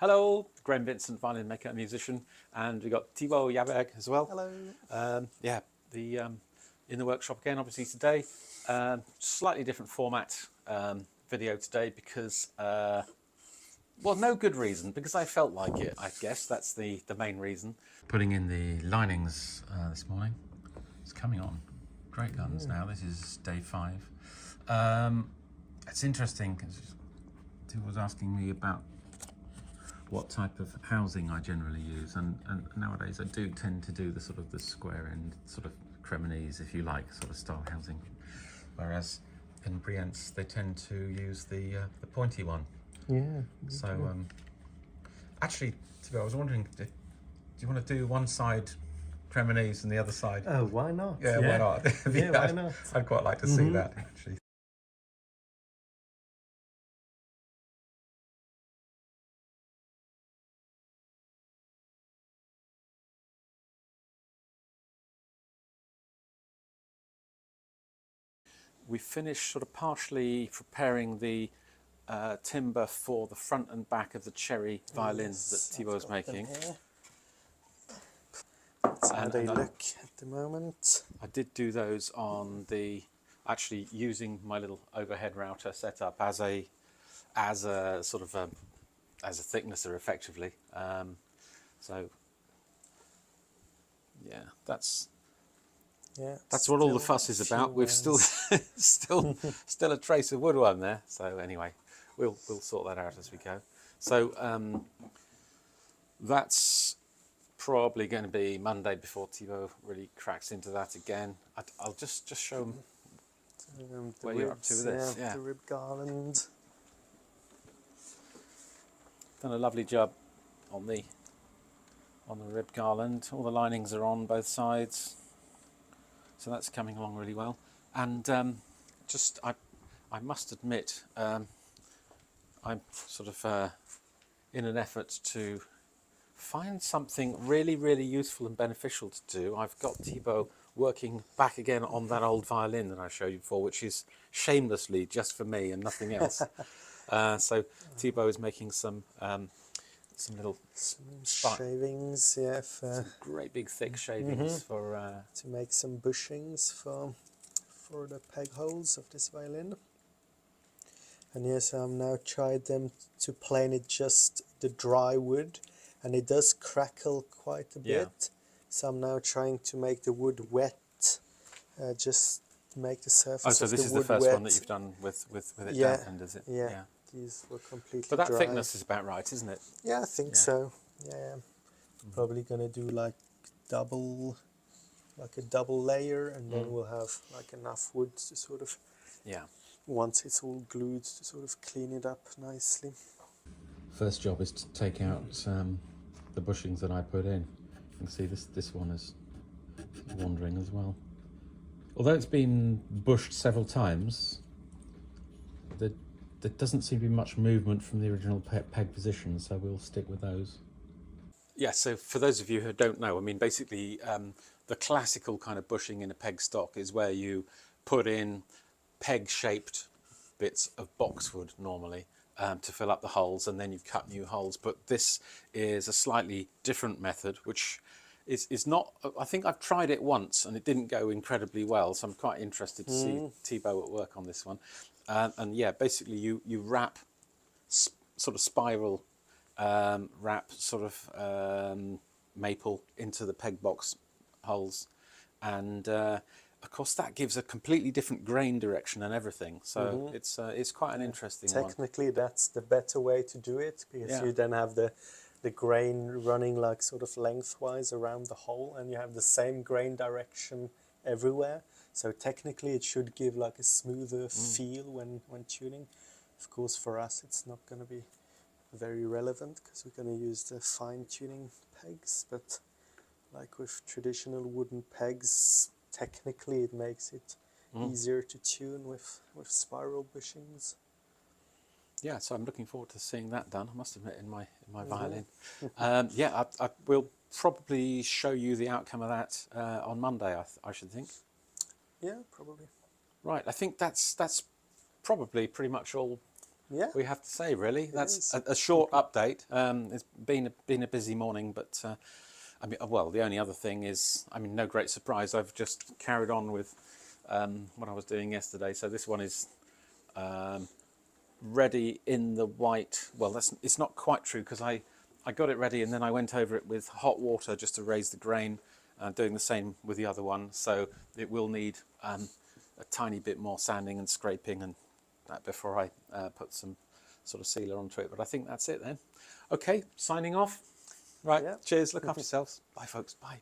Hello, Graham Vincent, violin maker and musician, and we've got Thibaut Jaberg as well. Hello. Yeah, the in the workshop again, obviously today. Slightly different format video today because, well, no good reason, because I felt like it, I guess. That's the main reason. Putting in the linings this morning. It's coming on. Great guns now. This is day 5. It's interesting because he was asking me about what type of housing I generally use, and nowadays I do tend to do the sort of the square end, sort of Cremonese, if you like, sort of style housing, whereas in Brienz they tend to use the pointy one. Yeah. So actually, I was wondering, do you want to do one side Cremonese and the other side? Oh, why not? Yeah, why not? Yeah, why not? I'd quite like to see that, actually. We finished sort of partially preparing the timber for the front and back of the cherry violins that Thibaut was making. That's how they look at the moment. I did do those on the, actually using my little overhead router setup as a sort of as a thicknesser effectively. So yeah, that's what all the fuss is about. We've still still a trace of woodworm there. So anyway, we'll sort that out as we go. So that's probably going to be Monday before Thibaut really cracks into that again. I'll just show him where you're up to with this. Yeah, the rib garland. Done a lovely job on the rib garland. All the linings are on both sides, so that's coming along really well. And I must admit, I'm sort of in an effort to find something really, really useful and beneficial to do. I've got Thibaut working back again on that old violin that I showed you before, which is shamelessly just for me and nothing else. So Thibaut is making some little shavings, some great big thick shavings for to make some bushings for the peg holes of this violin. And yes, I've now tried them to plane it just the dry wood, and it does crackle quite a bit. So I'm now trying to make the wood wet, just to make the surface oh, so of this the is wood the first wet. one that you've done with it dampened, is it? Yeah, these were completely But that dry. thickness is about right, isn't it? Yeah, I think so. Yeah, probably gonna do like a double layer, and then we'll have like enough wood to sort of, once it's all glued, to sort of clean it up nicely. First job is to take out the bushings that I put in. You can see this one is wandering as well. Although it's been bushed several times, there doesn't seem to be much movement from the original peg position, so we'll stick with those. Yeah, so for those of you who don't know, I mean, basically the classical kind of bushing in a peg stock is where you put in peg-shaped bits of boxwood normally to fill up the holes, and then you cut new holes. But this is a slightly different method, which is not, I think I've tried it once and it didn't go incredibly well, so I'm quite interested to see Thibaut at work on this one. And yeah, basically you wrap sort of spiral wrap sort of maple into the peg box holes, and of course that gives a completely different grain direction and everything, so it's quite an interesting one. Technically that's the better way to do it, because you then have the grain running like sort of lengthwise around the hole, and you have the same grain direction everywhere, so technically it should give like a smoother feel when tuning. Of course for us it's not going to be very relevant because we're going to use the fine tuning pegs, but like with traditional wooden pegs, technically it makes it easier to tune with spiral bushings. Yeah, so I'm looking forward to seeing that done, I must admit, in my violin. Yeah, I will probably show you the outcome of that on Monday, I should think. Yeah, probably. Right, I think that's probably pretty much all Yeah. we have to say, really. That's is. a short update. It's been a busy morning, but I mean, well, the only other thing is, I mean, no great surprise. I've just carried on with what I was doing yesterday. So this one is ready in the white. Well, it's not quite true, because I got it ready and then I went over it with hot water just to raise the grain, doing the same with the other one. So it will need a tiny bit more sanding and scraping and that before I put some sort of sealer onto it. But I think that's it then. Okay, signing off. Right, Yeah. cheers, look after yourselves. Bye folks, bye.